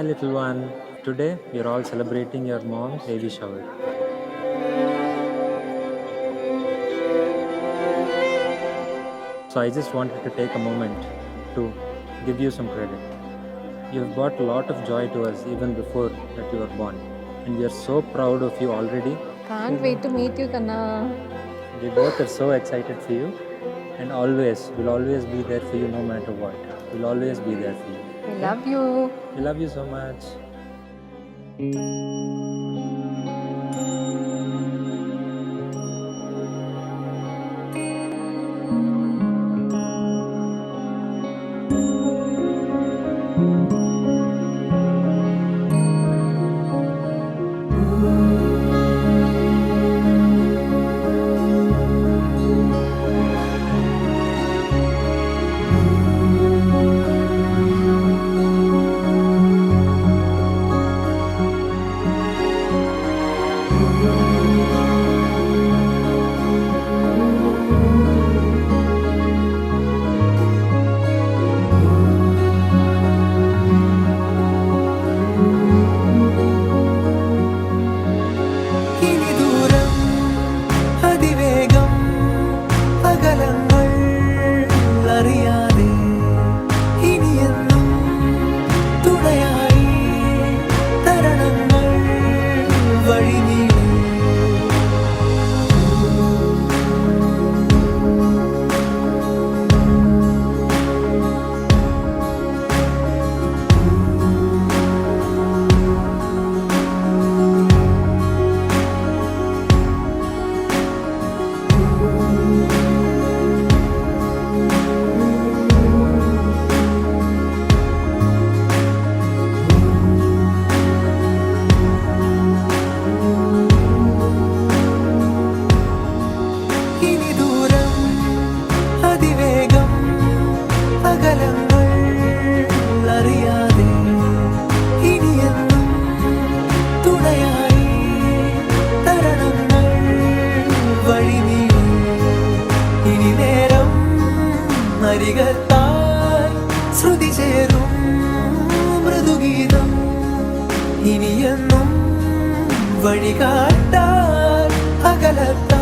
little one. Today, we're all celebrating your mom's baby shower. So, I just wanted to take a moment to give you some credit. You've brought a lot of joy to us even before that you were born. And we are so proud of you already. Can't wait to meet you, Kanna. We both are so excited for you. And we'll always be there for you no matter what. We'll always be there for you. I love you. We love you so much. ഇനി ദൂരം അതിവേഗം അകലങ്ങൾ അറിയാതെ ഇനിയെന്നും തുണയായി തരണങ്ങൾ വഴിനീളെ ഇനി ദൂരം അതിവേഗം അകലങ്ങൾ അറിയാതെ ഇനിയെന്നും തുണയായി തരണങ്ങൾ വഴിനീളെ ഇനി നേരം അരികത്തായി ശ്രുതി ചേരും മൃദുഗീതം ഇനിയെന്നും വഴികാട്ടാൻ അകലത്തായി